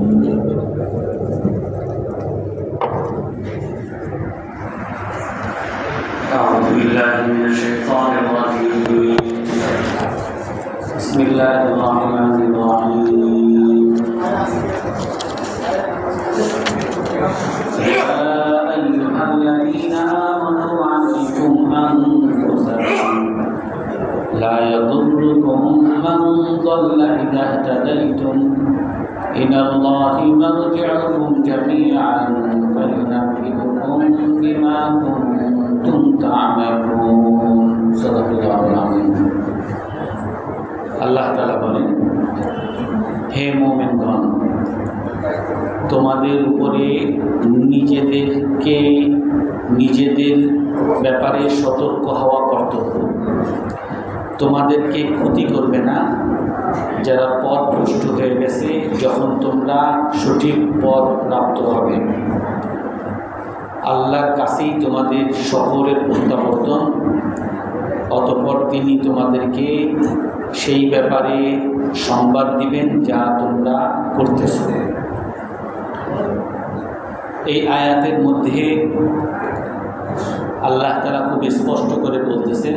أعوذ بالله من الشيطان الرجيم. بسم الله الرحمن الرحيم. يا أيها الذين آمنوا عليكم أنفسكم لا يضركم من ضل إذا اهتديتم إلى الله مرجعكم جميعا فينبئكم بما كنتم تعملون. صدق الله العظيم. আল্লাহ তাআলা বলেন, হে মুমিনগণ, তোমাদের উপরে নিজেদের ব্যাপারে সতর্ক হওয়া কর্তব্য। তোমাদেরকে ক্ষতি করবে না যারা পথ ভ্রষ্ট হয়ে গেছে, যখন তোমরা সঠিক পথ প্রাপ্ত হবে। আল্লাহর কাছেই তোমাদের সকলের প্রত্যাবর্তন, অতঃপর তিনি তোমাদেরকে সেই ব্যাপারে সংবাদ দিবেন যা তোমরা করতেছ। এই আয়াতের মধ্যে আল্লাহ তাআলা খুব স্পষ্ট করে বলতেছেন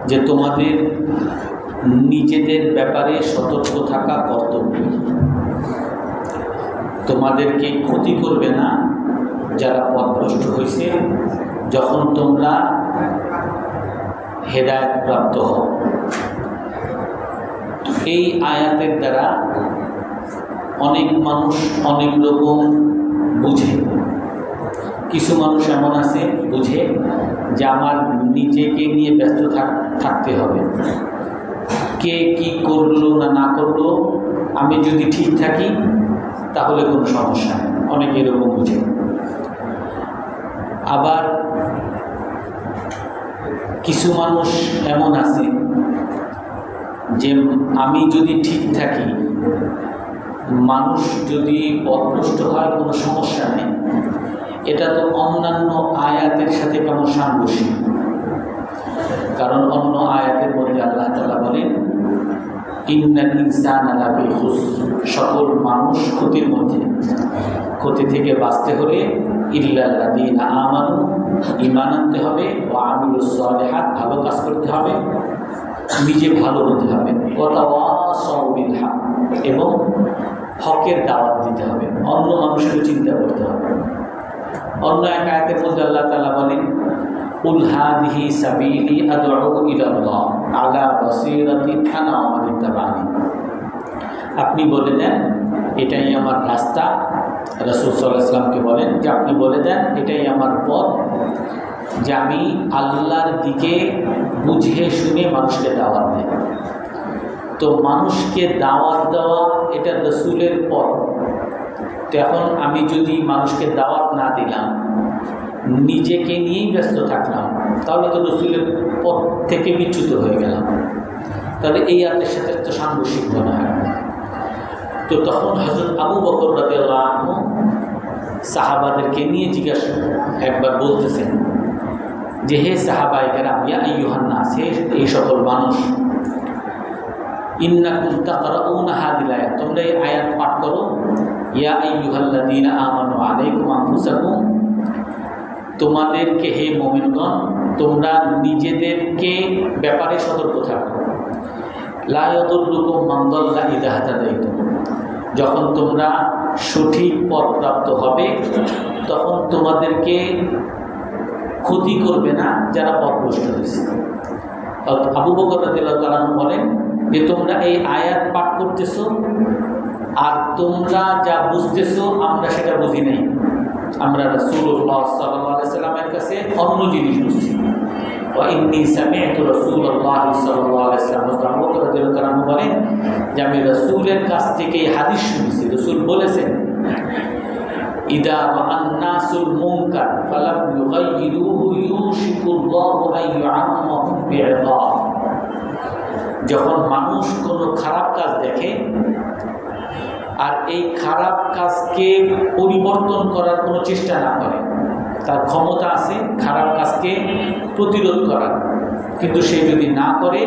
যে তোমাদের নিজেদের ব্যাপারে সতর্ক থাকা কর্তব্য। তোমাদেরকে ক্ষতি করবে না যারা পথভ্রষ্ট হয়েছে, যখন তোমরা হেদায়েত প্রাপ্ত হও। এই আয়াতের দ্বারা অনেক মানুষ অনেক রকম বুঝে। কিছু মানুষ এমন আছে বুঝে যে আমার নিজেকে নিয়ে ব্যস্ত থাকতে হবে, কে কি করলো না করলো, আমি যদি ঠিক থাকি তাহলে কোনো সমস্যা নেই। অনেকে এরকম বুঝে। আবার কিছু মানুষ এমন আছে যে আমি যদি ঠিক থাকি, মানুষ যদি পথভ্রষ্ট হয় কোনো সমস্যা নেই। এটা তো অন্যান্য আয়াতের সাথে কেমন সাংঘর্ষিক, কারণ অন্য আয়াতের মধ্যে আল্লাহ তাআলা বলেন, ইন্নাল ইনসানা লাফি খুসর, সকল মানুষ ক্ষতির মধ্যে। ক্ষতি থেকে বাঁচতে হলে ইল্লাল্লাযীনা আমানু, ঈমান আনতে হবে, ওয়া আমিলুস সালিহাত, ভালো কাজ করতে হবে, নিজে ভালো হতে হবে, ওয়া তাওয়াসাউ বিল হক, এবং হকের দাওয়াত দিতে হবে, অন্য মানুষের চিন্তা করতে হবে। অন্য এক আয়াতের মধ্যে আল্লাহ তাআলা বলেন, কুল হাযিহি সাবিলি আদউ ইলাল্লাহ আলা বাসীরাতিন আনা ওয়া মান ইত্তাবা'আনি। আপনি বলে দেন এটাই আমার রাস্তা। রাসূল সাল্লাল্লাহু আলাইহি ওয়াসাল্লামকে বলেন যে আপনি বলে দেন এটাই আমার পথ, যে আমি আল্লাহর দিকে বুঝে শুনে মানুষকে দাওয়াত দেই। তো মানুষকে দাওয়াত দেওয়া এটা রাসূলের পথ। তো এখন আমি যদি মানুষকে দাওয়াত না দিলাম, নিজেকে নিয়েই ব্যস্ত থাকলাম, তাহলে তো রাসূলের পথ থেকে বিচ্যুত হয়ে গেলাম। তাহলে এই আয়াতের সাথে তো সাংঘর্ষিক মনে হয়। তো তখন হযরত আবু বকর রাদিয়াল্লাহু আনহু সাহাবাদেরকে নিয়ে জিজ্ঞাসা একবার বলতেছেন যে, হে সাহাবায়ে কেরাম, ইয়া আইয়ুহান নাস, এই সকল মানুষ, ইন্নাকুম তাকরাউনা হাযিল আয়াত, তোমরা এই আয়াত পাঠ করো, ইয়া আইয়ুহাল্লাযীনা আমানু আলাইকুম আনফুসাকুম, তোমাদেরকে হে মুমিনগণ, তোমরা নিজেদেরকে ব্যাপারে সতর্ক থাকো। লা ইয়াদুররুকুম মান দাল্লা ইযা হাদাইতুম, যখন তোমরা সঠিক পথ প্রাপ্ত হবে তখন তোমাদেরকে ক্ষতি করবে না যারা পথভ্রষ্ট হয়েছে। আবু বকর রাদিয়াল্লাহু তাআলা বলেন যে তোমরা এই আয়াত পাঠ করতেছো আর তোমরা যা বুঝতেছো আমরা সেটা বুঝি নাই, আমরা রাসূলুল্লাহ সাল্লাল্লাহু আলাইহি ওয়াসাল্লামের কাছে অন্য জিনিস বুঝছি। ওয়া ইন্নী সামি'তু রাসূলুল্লাহ সাল্লাল্লাহু আলাইহি ওয়াসাল্লাম, আবু বকর রাদিয়াল্লাহু তাআলা বলেন যে আমি রাসূলের কাছ থেকে এই হাদিস শুনেছি। রাসূল বলেছেন, ইদা রাআন নাসুল মুনকার ফালাম ইউগাইয়িরুহু ইউশিকুল্লাহু আন ইউআম্মাহুম বি'iকাব, যখন মানুষ কোনো খারাপ কাজ দেখে আর এই খারাপ কাজকে পরিবর্তন করার কোনো চেষ্টা না করে, তার ক্ষমতা আছে খারাপ কাজকে প্রতিরোধ করার, কিন্তু সে যদি না করে,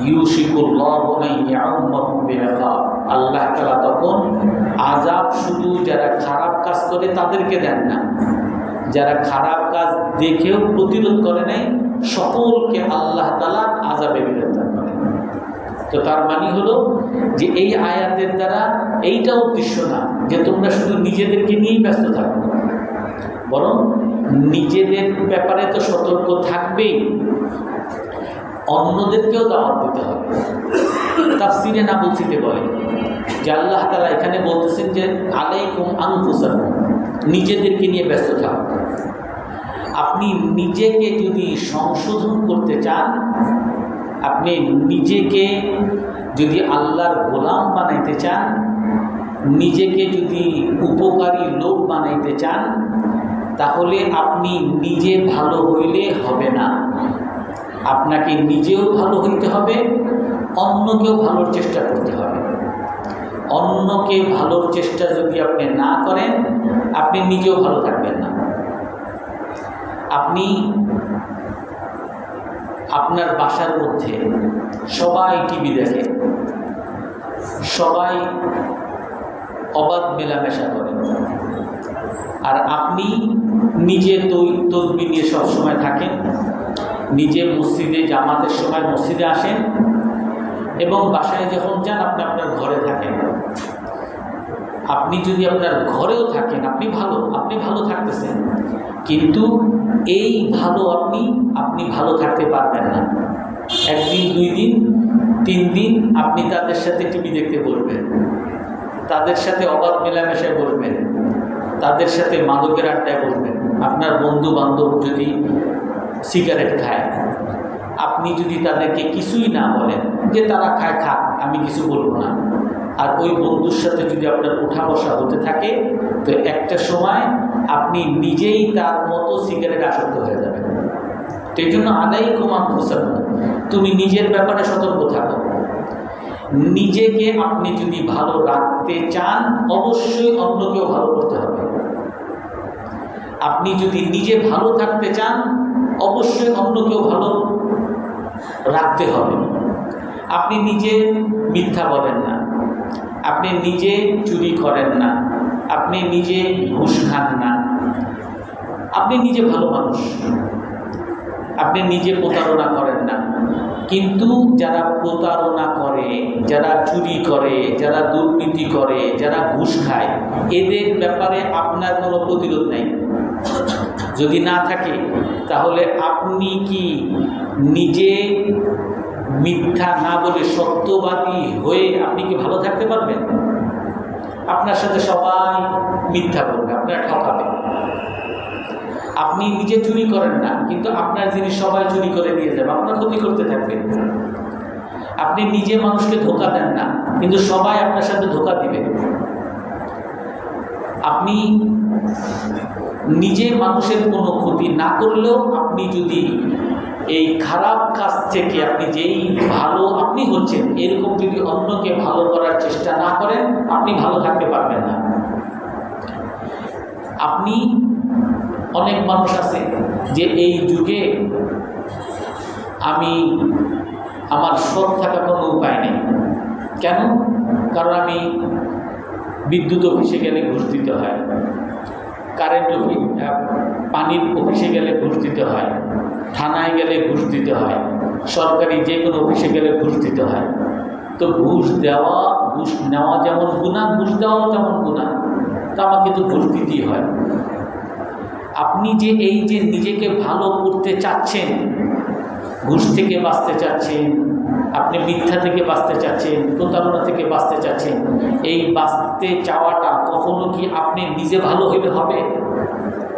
ইউশিকুল্লাহু আন ইউআম্মাহুম বি'iকাব, আল্লাহ তাআলা শুধু যারা খারাপ কাজ করে তাদেরকে দেন না, যারা খারাপ কাজ দেখেও প্রতিরোধ করে নাই সকলকে আল্লাহ তাআলা আযাবে গ্রেফতার করে। তো তার মানে হলো যে এই আয়াতের দ্বারা এইটা উদ্দেশ্য না যে তোমরা শুধু নিজেদেরকে নিয়েই ব্যস্ত থাকো, বরং নিজেদের ব্যাপারে তো সতর্ক থাকবেই, অন্যদেরকেও দাওয়াত দিতে হবে। তাফসিরে নাবুসিতে বলে যে আল্লাহ তাআলা এখানে বলতেছেন যে আলাইকুম আনফুসাকুম, নিজেদেরকে নিয়ে ব্যস্ত থাকো। আপনি নিজেকে যদি সংশোধন করতে চান, আপনি নিজেকে যদি আল্লাহর গোলাম বানাইতে চান, নিজেকে যদি উপকারী লোক বানাইতে চান, তাহলে আপনি নিজে ভালো হইলে হবে না, আপনাকে নিজেও ভালো হইতে হবে, অন্যকেও ভালোর চেষ্টা করতে হবে। অন্যকে ভালোর চেষ্টা যদি আপনি না করেন, আপনি নিজেও ভালো থাকবেন না। আপনি আপনার বাসার মধ্যে সবাই টিভি দেখে, সবাই অবাধ মেলামেশা করে, আর আপনি নিজে তসবিহ নিয়ে সবসময় থাকেন, নিজে মসজিদে জামাতের সময় মসজিদে আসেন, এবং বাসায় যখন যান আপনি আপনার ঘরে থাকেন। আপনি যদি আপনার ঘরেও থাকেন, আপনি ভালো থাকতেছেন, কিন্তু এই ভালো আপনি ভালো থাকতে পারবেন না। একদিন, 2 দিন, 3 দিন আপনি তাদের সাথে টিভি দেখতে বলবেন, তাদের সাথে অবাধ মেলামেশায় বলবেন, তাদের সাথে মাদকের আড্ডায় বলবেন। আপনার বন্ধু বান্ধব যদি সিগারেট খায়, আপনি যদি তাদেরকে কিছুই না বলেন যে তারা খায় খাক, আমি কিছু বলবো না, আর ওই বন্ধুর সাথে যদি আপনার উঠা বসা হতে থাকে, তো একটা সময় আপনি নিজেই তার মতো সিগারেট আসক্ত হয়ে যাবেন। তো এই জন্য আলাইকুম আনফুসাকুম, তুমি নিজের ব্যাপারে সতর্ক থাকো। নিজেকে আপনি যদি ভালো রাখতে চান, অবশ্যই অন্যকেও ভালো করতে হবে। আপনি যদি নিজে ভালো থাকতে চান, অবশ্যই অন্যকেও ভালো রাখতে হবে। আপনি নিজে মিথ্যা বলেন না, আপনি নিজে চুরি করেন না, আপনি নিজে ঘুষ খান না, আপনি নিজে ভালো মানুষ, আপনি নিজে প্রতারণা করেন না। কিন্তু যারা প্রতারণা করে, যারা চুরি করে, যারা দুর্নীতি করে, যারা ঘুষ খায়, এদের ব্যাপারে আপনার কোনো প্রতিরোধ নেই। যদি না থাকে, তাহলে আপনি কি নিজে মিথ্যা না বলে সত্যবাদী হয়ে আপনি কি ভালো থাকতে পারবেন? আপনার সাথে সবাই মিথ্যা বলবে, আপনার ঠকাবে। আপনি নিজে চুরি করেন না, কিন্তু আপনার জিনিস সবাই চুরি করে নিয়ে যাবে, আপনার ক্ষতি করতে থাকবে। আপনি নিজে মানুষকে ধোঁকা দেন না, কিন্তু সবাই আপনার সাথে ধোঁকা দিবে। আপনি নিজে মানুষের কোনো ক্ষতি না করলেও আপনি যদি এই খারাপ কাজ থেকে আপনি যেই ভালো আপনি হচ্ছেন, এরকম যদি অন্যকে ভালো করার চেষ্টা না করেন, আপনি ভালো থাকতে পারবেন না। আপনি অনেক মানুষ আছে যে এই যুগে আমার সৎ থাকা কোনো উপায় নেই। কেন? কারণ আমি বিদ্যুৎ অফিসে গেলে ঘুষ দিতে হয়, কারেন্ট অফিস, পানির অফিসে গেলে ঘুষ দিতে হয়, থানায় গেলে ঘুষ দিতে হয়, সরকারি যে কোনো অফিসে গেলে ঘুষ দিতে হয়। তো ঘুষ নেওয়া যেমন গুনাহ, ঘুষ দেওয়াও যেমন গুনাহ, তা আমাকে তো ঘুষ দিতেই হয়। আপনি যে এই যে নিজেকে ভালো করতে চাচ্ছেন, ঘুষ থেকে বাঁচতে চাচ্ছেন, আপনি মিথ্যা থেকে বাঁচতে চাচ্ছেন, প্রতারণা থেকে বাঁচতে চাচ্ছেন, এই বাঁচতে চাওয়াটা কখনো কি আপনি নিজে ভালো হবে?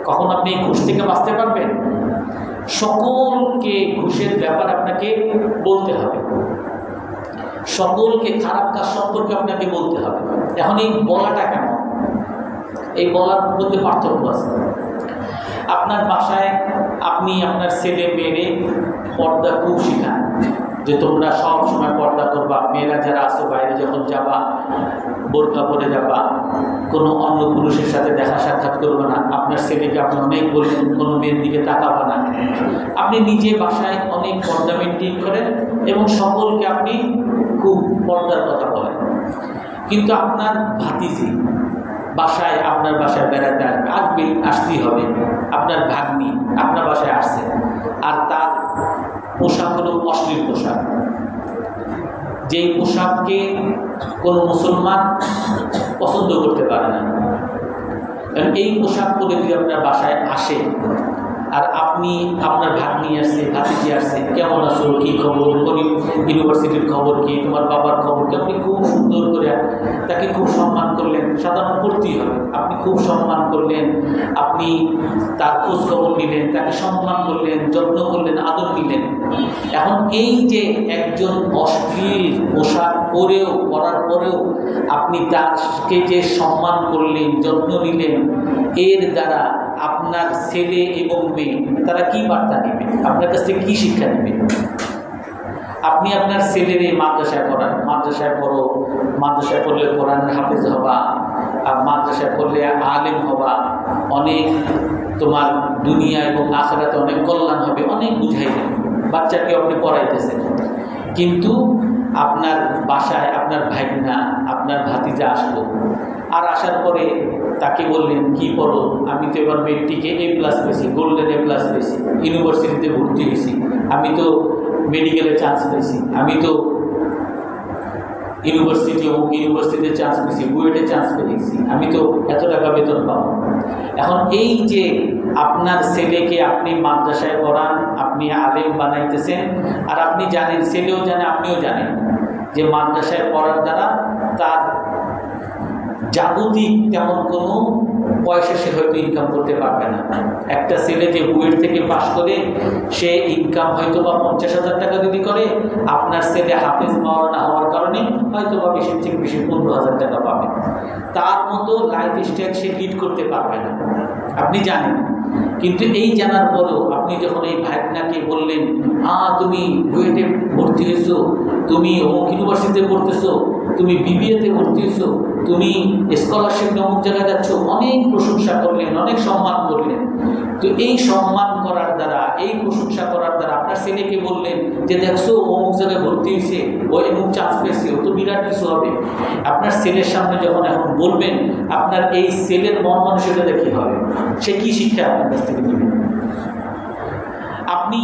কখন আপনি এই ঘুষ থেকে বাঁচতে পারবেন? সকলকে ঘুষের ব্যাপার আপনাকে বলতে হবে, সকলকে খারাপ কাজ সম্পর্কে আপনাকে বলতে হবে। এখন এই বলাটা কেন? এই বলার মধ্যে পার্থক্য আছে। আপনার বাসায় আপনি আপনার ছেলে মেয়েরে পর্দা খুব শেখান যে তোমরা সব সময় পর্দা করবা, মেয়েরা যারা আসো বাইরে যখন যাবা বোরকা পরে যাবা, কোনো অন্য পুরুষের সাথে দেখা সাক্ষাৎ করবে না। আপনার ছেলেকে আপনি অনেক বলবেন কোনো মেয়ের দিকে তাকাবা না। আপনি নিজে বাসায় অনেক পর্দা মেনটেন করেন এবং সকলকে আপনি খুব পর্দার কথা বলেন, কিন্তু আপনার ভাতিজি বাসায়, আপনার বাসায় বেড়াতে আসবে, আসতেই হবে। আপনার ভাগ্নি আপনার বাসায় আসছে, আর তার পোশাক হলো অশ্লীল পোশাক, যেই পোশাককে কোনো মুসলমান পছন্দ করতে পারে না। এই পোশাক পরে যদি আপনার বাসায় আসে, আর আপনি, আপনার ভাগ্নি আসছে, ভাতিজি আসছে, কেমন আছো, কী খবর, ইউনিভার্সিটির খবর কি, তোমার বাবার খবর কি, আপনি খুব সুন্দর করে তাকে খুব সম্মান করলেন, সাধারণ করতেই হবে, আপনি খুব সম্মান করলেন, আপনি তার খোঁজ খবর নিলেন, তাকে সম্মান করলেন, যত্ন করলেন, আদর নিলেন। এখন এই যে একজন অশ্লীল পোশাক পরার পরেও আপনি তাকে যে সম্মান করলেন, যত্ন নিলেন, এর দ্বারা আপনার ছেলে এবং মেয়ে তারা কি বার্তা নেবে, আপনার কাছ থেকে কি শিক্ষা নেবে? আপনি আপনার ছেলেরে মাদ্রাসায় পড়ান, মাদ্রাসায় পড়ো, মাদ্রাসায় পড়লে কোরআনের হাফেজ হবা, আর মাদ্রাসায় পড়লে আলেম হবা, অনেক তোমার দুনিয়া এবং আখিরাতে অনেক কল্যাণ হবে, অনেক বুঝাইলেন, বাচ্চাকে আপনি পড়াইতেছেন। কিন্তু আপনার বাসায় আপনার ভাইনা, আপনার ভাতিজা আসলো, আর আসার পরে তাকে বললেন কি পড়ো, আমি তো এবার মেট্রিকে A+ পেয়েছি, গোল্ডেন A+ পেয়েছি, ইউনিভার্সিটিতে ভর্তি হয়েছি, আমি তো মেডিকেলে চান্স পেয়েছি, আমি তো ইউনিভার্সিটিতে চান্স পেয়েছি, বুয়েটে চান্স পেয়েছি, আমি তো এত টাকা বেতন পাবো। এখন এই যে আপনার ছেলেকে আপনি মাদ্রাসায় পড়ান, আপনি আলেম বানাইতেছেন, আর আপনি জানেন, ছেলেও জানে, আপনিও জানেন যে মাদ্রাসায় পড়ার দ্বারা তার জাগতিক তেমন কোনো পয়সা সে হয়তো ইনকাম করতে পারবে না। একটা ছেলে যে বুয়েট থেকে পাশ করে সে ইনকাম হয়তো বা 50,000 টাকা যদি করে, আপনার ছেলে হাফেজ মাওলানা হওয়ার কারণে হয়তো বা বেশি থেকে বেশি 15,000 টাকা পাবে। তার মতো লাইফ স্টাইল সে লিড করতে পারবে না, আপনি জানেন। কিন্তু এই জানার পরেও আপনি যখন এই ভাইনাকে বললেন, তুমি বুয়েটে ভর্তি হয়েছো, তুমি অমুক ইউনিভার্সিটিতে পড়তেছো, তুমি BBA-তে ভর্তি হয়েছো, তুমি স্কলারশিপ অমুক জায়গায় যাচ্ছ, অনেক প্রশংসা করলেন, অনেক সম্মান করলেন। তো এই সম্মান করার দ্বারা, এই প্রশংসা করার দ্বারা আপনার ছেলেকে বললেন যে দেখছো অমুক জায়গায় ভর্তি হয়েছে, ও অমুক চান্স পেয়েছে, ও তো বিরাট কিছু হবে। আপনার ছেলের সামনে যখন এখন বলবেন, আপনার এই ছেলের মন মানসিকতা কী হবে, সে কি শিক্ষা আপনার কাছ থেকে দেবে? আপনি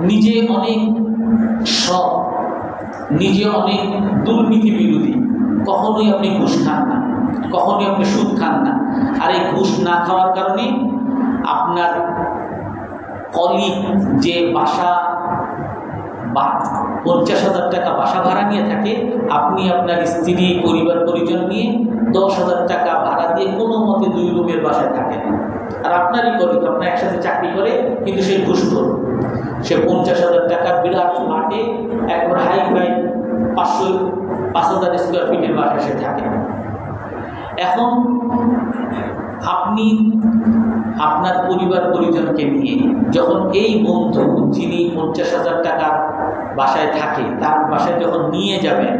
নিজে অনেক সৎ, নিজে অনেক দুর্নীতি বিরোধী, কখনোই আপনি ঘুষ খান না, কখনোই আপনি সুদ খান না। আর এই ঘুষ না খাওয়ার কারণে আপনার কলিগ যে বাসা 50,000 টাকা বাসা ভাড়া নিয়ে থাকে, আপনি আপনার স্ত্রী, পরিবার পরিজন নিয়ে 10,000 টাকা ভাড়া দিয়ে কোনো মতে 2 রুমের বাসায় থাকেন। আর আপনারই কলিগ, আপনার একসাথে চাকরি করে, কিন্তু সে ঘুষখোর, সে 50,000 টাকার বিরাট ফ্ল্যাটে একবার হাই-ফাই 5,000 স্কোয়ার ফিটের বাসায় সে থাকে। এখন আপনি আপনার পরিবার পরিজনকে নিয়ে যখন এই বন্ধু, যিনি 50,000 টাকার বাসায় থাকে, তার বাসায় যখন নিয়ে যাবেন,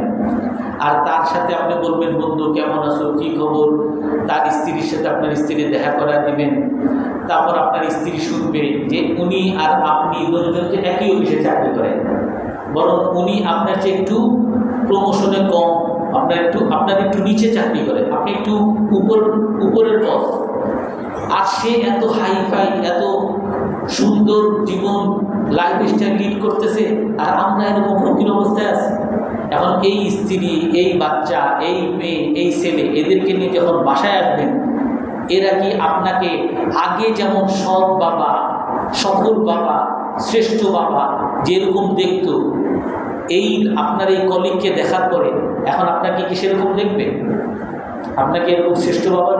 আর তার সাথে আপনি বলবেন, বন্ধু কেমন আছো, কী খবর, তার স্ত্রীর সাথে আপনার স্ত্রী দেখা করা দিবেন। তারপর আপনার স্ত্রী শুনবে যে উনি আর আপনি দুজনকে একই অফিসে চাকরি করেন, বরং উনি আপনার চেয়ে একটু প্রমোশনে কম, আপনার একটু নিচে চাকরি করে, আপনি একটু উপরের বস, আর সে এত হাইফাই, এত সুন্দর জীবন লাইফ স্টাইল লিড করতেছে, আর আমরা এরকম ফকির অবস্থায় আছি। এখন এই স্ত্রী, এই বাচ্চা, এই মেয়ে, এই ছেলে, এদেরকে নিয়ে যখন বাসায় আসবেন, এরা কি আপনাকে আগে যেমন সৎ বাবা, সফল বাবা, শ্রেষ্ঠ বাবা যেরকম দেখতো, এই আপনার এই কলিগকে দেখার পরে এখন আপনাকে কি সেরকম দেখবে? আপনাকে এরকম শ্রেষ্ঠ বাবা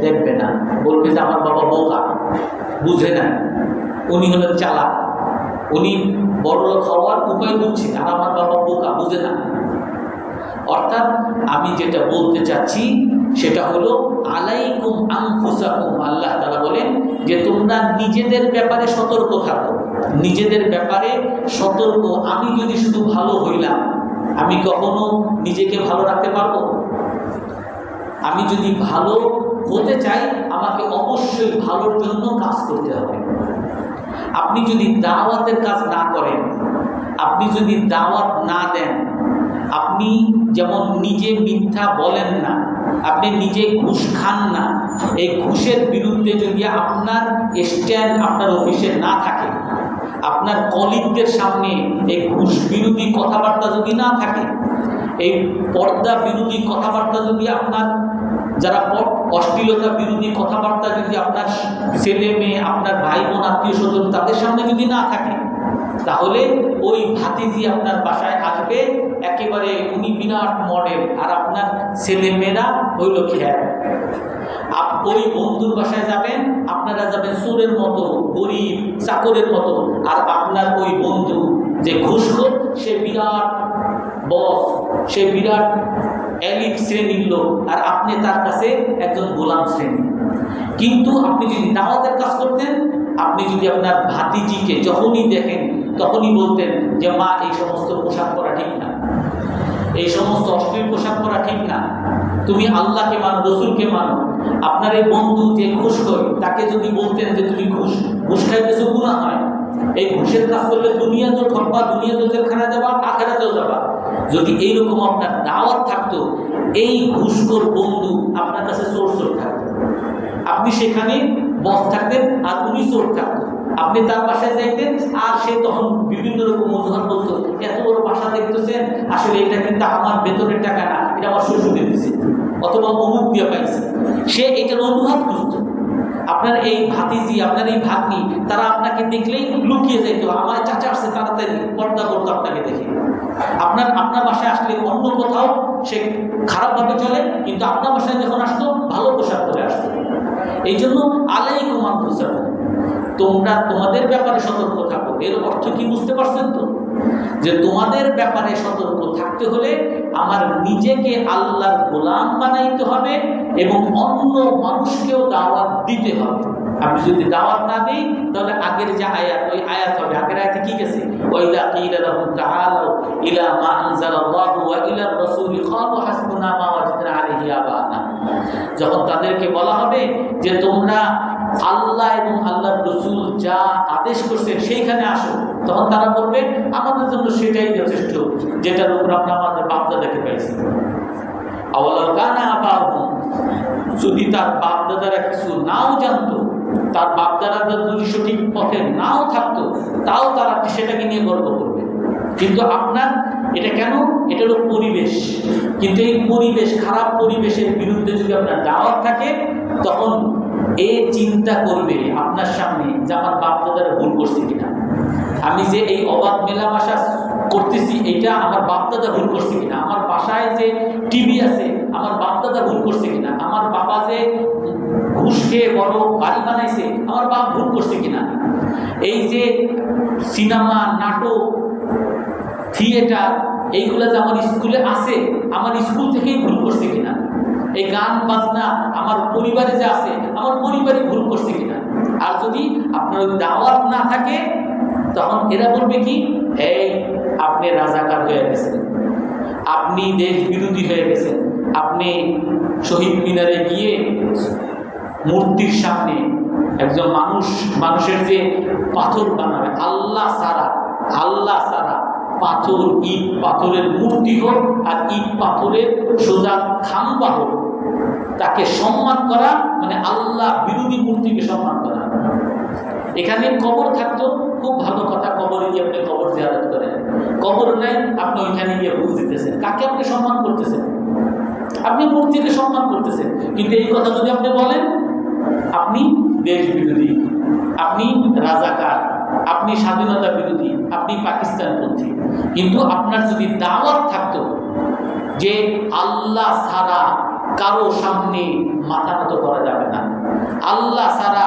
দেখবে না, বলবে যে আমার বাবা বোকা, বুঝে না, উনি হলেন চালাক, উনি বড়লোক হওয়ার উপায় বুঝছেন, আর আমার বাবা বোকা, বুঝে না। অর্থাৎ আমি যেটা বলতে চাচ্ছি সেটা হলো আলাইকুম আনফুসাকুম, আল্লাহ তাআলা বলেন যে তোমরা নিজেদের ব্যাপারে সতর্ক থাকো, নিজেদের ব্যাপারে সতর্ক। আমি যদি শুধু ভালো হইলাম, আমি কখনো নিজেকে ভালো রাখতে পারবো? আমি যদি ভালো হতে চাই, আমাকে অবশ্যই ভালোর জন্য কাজ করতে হবে। আপনি যদি দাওয়াতের কাজ না করেন, আপনি যদি দাওয়াত না দেন, আপনি যেমন নিজে মিথ্যা বলেন না, আপনি নিজে ঘুষ খান না, এই ঘুষের বিরুদ্ধে যদি আপনার স্ট্যান্ড আপনার অফিসে না থাকে, আপনার কলিগদের সামনে এই ঘুষ বিরোধী কথাবার্তা যদি না থাকে, এই পর্দা বিরোধী কথাবার্তা যদি আপনার, যারা অশ্লীলতা বিরোধী কথাবার্তা যদি আপনার ছেলে মেয়ে, আপনার ভাই বোন, আত্মীয় স্বজন তাদের সামনে যদি না থাকে, তাহলে ওই ভাতিজি আপনার বাসায় আসবে, একেবারে উনি বিরাট মডেল, আর আপনার ছেলে মেয়েরা হইল খেয়াল। ওই বন্ধুর বাসায় যাবেন, আপনারা যাবেন চোরের মতো, গরিব চাকরের মতো, আর আপনার ওই বন্ধু যে ঘুষখোর, সে বিরাট বস, সে বিরাট এলিট শ্রেণীর লোক, আর আপনি তার কাছে একজন গোলাম শ্রেণী। কিন্তু আপনি যদি দাওয়াতের কাজ করতেন, আপনি যদি আপনার ভাতিজিকে যখনই দেখেন তখনই বলতেন যে মা, এই সমস্ত পোশাক পরা ঠিক না, এই সমস্ত অশ্লীল পোশাক পরা ঠিক না, তুমি আল্লাহকে মানো, রসুলকে মানো। আপনার এই বন্ধু যে ঘুষখোর, তাকে যদি বলতেন যে তুমি ঘুষ খাইতেছো, গুনাহ হয়, এই ঘুষের কাজ করলে দুনিয়া তো ঠকবা, দুনিয়া তো জেলখানা যাবা, আখিরাতেও যাবা। যদি এইরকম আপনার দাওয়াত থাকতো, এই ঘুষখোর বন্ধু আপনার কাছে চোর থাকতো, আপনি সেখানে বস থাকতেন আর উনি চোর থাকতো। আপনি তার বাসায় যাইতেন, আর সে তখন বিভিন্ন রকম অজুহাত বলতো, এত বড় বাসা দেখতেছেন, আসলে এটা কিন্তু আমার বেতনের টাকা না, এটা আমার শ্বশুরকে দিচ্ছে, অথবা অমুক দিয়ে পাইছে, সে এটার অজুহাত খুঁজত। আপনার এই ভাতিজি, আপনার এই ভাগ্নি, তারা আপনাকে দেখলেই লুকিয়ে যেত, আমার চাচা আসছে, তাড়াতাড়ি পর্দা করতো আপনাকে দেখে। আপনার বাসায় আসলে অন্য কোথাও সে খারাপভাবে চলে, কিন্তু আপনার বাসায় যখন আসতো ভালো পোশাক পরে আসতো। এই জন্য আলাইকুম আনফুসাকুম, তোমরা তোমাদের ব্যাপারে সতর্ক থাকো। এর অর্থ কি বুঝতে পারছেন তো? যে তোমাদের ব্যাপারে সতর্ক থাকতে হলে আমার নিজেকে আল্লাহর গোলাম বানাইতে হবে এবং অন্য মানুষকেও দাওয়াত দিতে হবে। আপনি যদি দাওয়াত না দিই, তাহলে আগের যে আয়াত, ওই আয়াত হবে। আগের আয়াতে কি গেছে? ওয়াইদা কিলা লাহুম তাআলাউ ইলা মা আনজালাল্লাহু ওয়া ইলার রাসূলি ক্বালু হাসবুনা মা ওয়াজদনা আলাইহি আবানা। যখন তাদেরকে বলা হবে যে তোমরা আল্লাহ এবং আল্লাহর রাসূল যা আদেশ করছেন সেইখানে আসো, তখন তারা বলবে আমাদের জন্য সেটাই যথেষ্ট, যেটার উপর আমরা আমাদের বাপ-দাদাকে পাইছি। আওয়ালাউ কানা আবাহুম, যদি তার বাপ-দাদারা কিছু নাও জানতো, তার বাপ-দাদারা যদি সঠিক পথে নাও থাকতো, তাও তারা সেটাকে নিয়ে গর্ব করবে। কিন্তু আপনার এটা কেন? এটা হলো পরিবেশ। কিন্তু এই পরিবেশ, খারাপ পরিবেশের বিরুদ্ধে যদি আপনার দাওয়াত থাকে, তখন এই চিন্তা করবে আপনার সামনে যে আমার বাপ-দাদারা ভুল করছে কিনা, আমি যে এই অবাধ মেলামেশা করতেছি, এটা আমার বাপ-দাদা ভুল করছে কিনা, আমার বাসায় যে টিভি আছে, আমার বাপ-দাদা ভুল করছে কিনা, আমার বাবা যে ঘুষ খেয়ে বড় বাড়ি বানাইছে, আমার বাপ ভুল করছে কিনা, এই যে সিনেমা, নাটক, থিয়েটার, এইগুলো যে আমার স্কুলে আছে, আমার স্কুল থেকেই ভুল করছে কিনা, এই গান বাজনা আমার পরিবারে যে আছে, আমার পরিবারে ভুল করছে কিনা। আর যদি আপনার দাওয়াত না থাকে, তখন এরা বলবে কি, এই আপনি রাজাকার হয়ে গেছেন, আপনি দেশ বিরোধী হয়ে গেছেন, আপনি শহীদ মিনারে গিয়ে মূর্তির সামনে একজন মানুষের যে পাথর বানাবে, আল্লাহ সারা পাথর, ইট পাথরের মূর্তি হোক আর ইট পাথরের সোজা খাম্বা হোক, তাকে সম্মান করা মানে আল্লাহ বিরোধী মূর্তিকে সম্মান করা। এখানে কবর থাকতো, খুব ভালো কথা, কবরে গিয়ে আপনি কবর জিয়ারত করেন। কবর নাই, আপনি ওইখানে গিয়ে ঘুষ দিতেছেন। কাকে আপনি সম্মান করতেছেন? আপনি মূর্তিকে সম্মান করতেছেন। কিন্তু এই কথা যদি আপনি বলেন, আপনি দেশ বিরোধী, আপনি রাজাকার, আপনি স্বাধীনতা বিরোধী, আপনি পাকিস্তানপন্থী। কিন্তু আপনার যদি দাওয়াত থাকতো যে আল্লাহ ছাড়া কারো সামনে মাথা নত করা যাবে না, আল্লাহ ছাড়া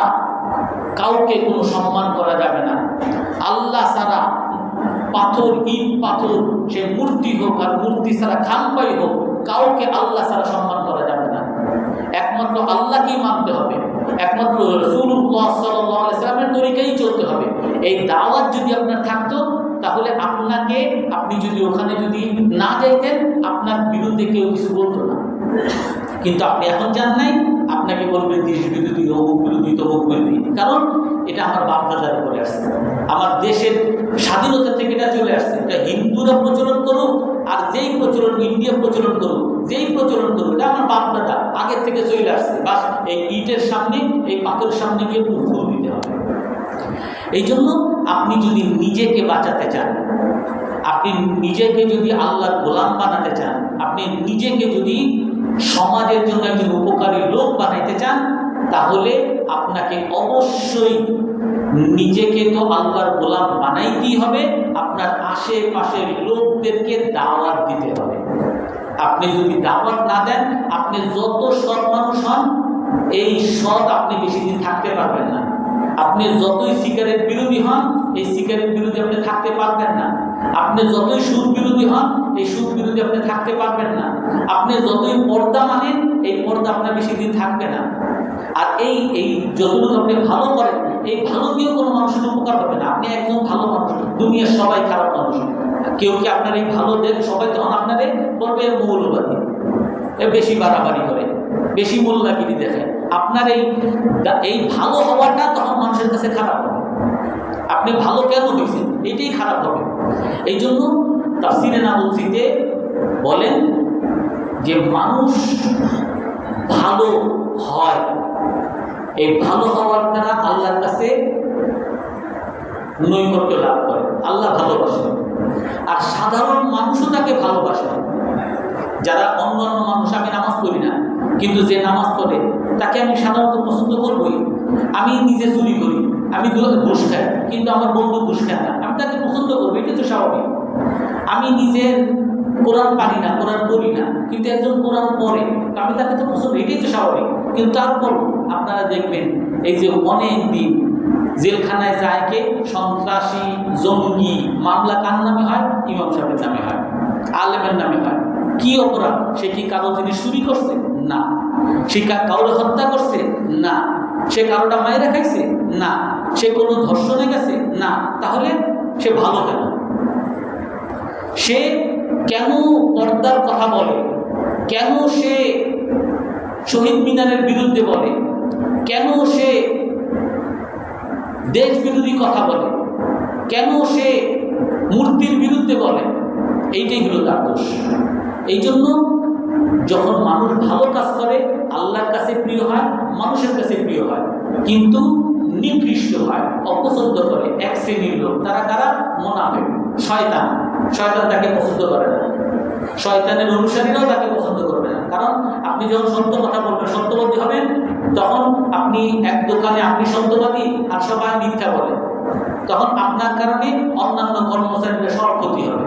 কাউকে কোনো সম্মান করা যাবে না, আল্লাহ ছাড়া পাথর, ইট পাথর, সে মূর্তি হোক আর মূর্তি ছাড়া খাম্পাই হোক, কাউকে আল্লাহ ছাড়া সম্মান করা যাবে না, একমাত্র আল্লাহকেই মানতে হবে, একমাত্র রাসূলুল্লাহ সাল্লাল্লাহু আলাইহি ওয়াসাল্লামের তরিকাই চলতে হবে। এই দাওয়াত যদি আপনার থাকতো, তাহলে আপনি যদি ওখানে যদি না যাইতেন, আপনার বিরুদ্ধে কেউ কিছু বলতো না। কিন্তু আপনি এখন যান নাই, আপনাকে বলবেন দেশ বিরোধী, অমুক বিরোধী, তমুক বিরোধী। কারণ এটা আমার বাপদাদার করে আসছে, আমার দেশের স্বাধীনতা থেকে এটা চলে আসছে। এটা হিন্দুরা প্রচলন করুক আর যেই প্রচলন, ইন্ডিয়া প্রচলন করুক, যেই প্রচলন করুক, এটা আমার বাপদাদা আগের থেকে চলে আসছে। বাস এই ইটের সামনে, এই পাথরের সামনে গিয়ে ফুল দিতে হবে। এই জন্য আপনি যদি নিজেকে বাঁচাতে চান, আপনি নিজেকে যদি আল্লাহর গোলাম বানাতে চান, আপনি নিজেকে যদি সমাজের জন্য একজন উপকারী লোক বানাইতে চান, তাহলে আপনাকে অবশ্যই নিজেকে তো আল্লাহর গোলাম বানাইতেই হবে, আপনার আশেপাশের লোকদেরকে দাওয়াত দিতে হবে। আপনি যদি দাওয়াত না দেন, আপনি যত সৎ মানুষ হন, এই সৎ আপনি বেশি দিন থাকতে পারবেন না। আপনি যতই সিগারেট বিরোধী হন, এই সিগারেট বিরোধী আপনি থাকতে পারবেন না। আপনি যতই সুদ বিরোধী হন, এই সুদ বিরোধী আপনি থাকতে পারবেন না। আপনি যতই পর্দা মানেন, এই পর্দা আপনার বেশি দিন থাকবে না। আর এই যতটুকু আপনি ভালো করেন, এই ভালো দিয়েও কোনো মানুষের উপকার হবে না। আপনি একজন ভালো মানুষ, দুনিয়ার সবাই খারাপ মানুষ। কেউ কি আপনার এই ভালো দেখ, সবাই তখন আপনারে বলবে মৌলবাদী, বেশি বাড়াবাড়ি করে, বেশি মোল্লাগিরি দেখে। আপনার এই ভালো হওয়াটা তখন মানুষের কাছে খারাপ হবে। আপনি ভালো কেন হয়েছেন, এটাই খারাপ হবে। এই জন্য তাফসিরে নাবুসিতে বলেন যে মানুষ ভালো হয়, এই ভালো হওয়ার দ্বারা আল্লাহর কাছে নৈকট্য লাভ করে, আল্লাহ ভালোবাসেন। আর সাধারণ মানুষও তাকে ভালোবাসে। যারা অন্যান্য মানুষ, আমি নামাজ পড়ি না, কিন্তু যে নামাজ পড়ে তাকে আমি সাধারণত পছন্দ করবই। আমি নিজে চুরি করি, আমি ঘুষ খাই, কিন্তু আমার বন্ধু ঘুষ খায় না, আমি তাকে পছন্দ করবো, এটা তো স্বাভাবিক। আমি নিজের কোরআন পারি না, কোরআন পড়ি না, কিন্তু একজন কোরআন পড়ে, আমি তাকে তো পছন্দ, এটাই তো স্বাভাবিক। কিন্তু তারপর আপনারা দেখবেন এই যে অনেক দিন জেলখানায় যায় কে, সন্ত্রাসী, জঙ্গি মামলা কার নামে হয়? ইমাম সাহেবের নামে হয়, আলেমের নামে হয়। কি অপরাধ? সে কি কারো জিনিস চুরি করছে? না। সে কাউরে হত্যা করছে? না। সে কারোটা মায়েরা খাইছে? না। সে কোনো ধর্ষণে গেছে? না। তাহলে সে ভালো কেন? সে কেন পর্দার কথা বলে? কেন সে শহীদ মিনারের বিরুদ্ধে বলে? কেন সে দেশ বিরোধী কথা বলে? কেন সে মূর্তির বিরুদ্ধে বলে? এইটাই হলো তার দোষ। এই জন্য যখন মানুষ ভালো কাজ করে, আল্লাহর কাছে প্রিয় হয়, মানুষের কাছে প্রিয় হয়, কিন্তু নিকৃষ্ট হয়, অপছন্দ করে এক শ্রেণীর লোক। তারা কারা? মুনাফিক, শয়তান। শয়তান তাকে পছন্দ করে না, শয়তানের অনুসারীরাও তাকে পছন্দ করবে না। কারণ আপনি যখন সত্য কথা বলবেন, সত্যবাদী হবেন, তখন আপনি এক দোকানে আপনি সত্যবাদী আর সবাই মিথ্যা বলে, তখন আপনার কারণে অন্যান্য কর্মচারীরা সব ক্ষতি হবে।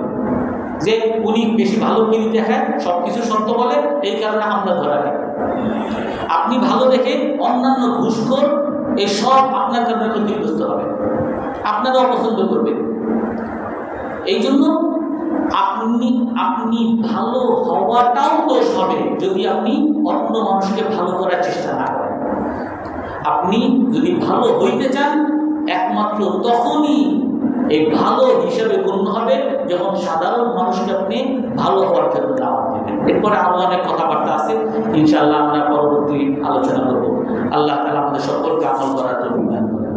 যে উনি বেশি ভালো কিনি দেখায়, সবকিছু সত্য বলে, এই কারণে আমরা ধরা খাই। আপনি ভালো দেখে অন্যান্য ঘুষখোর এই সব আপনার কারণে ক্ষতিগ্রস্ত হবে, আপনারা অপছন্দ করবেন। এই জন্য আপনি ভালো হওয়াটাও দোষ হবে যদি আপনি অন্য মানুষকে ভালো করার চেষ্টা না করেন। আপনি যদি ভালো হইতে চান, একমাত্র তখনই এই ভালো হিসাবে গণ্য হবে যখন সাধারণ মানুষকে আপনি ভালো হওয়ার জন্য দাওয়াত দেবেন। এরপরে আরো অনেক কথাবার্তা আছে, ইনশাআল্লাহ আমরা পরবর্তী আলোচনা করব। আল্লাহ তাআলা আমাদের সকলকে আমল করার তৌফিক দান করেন।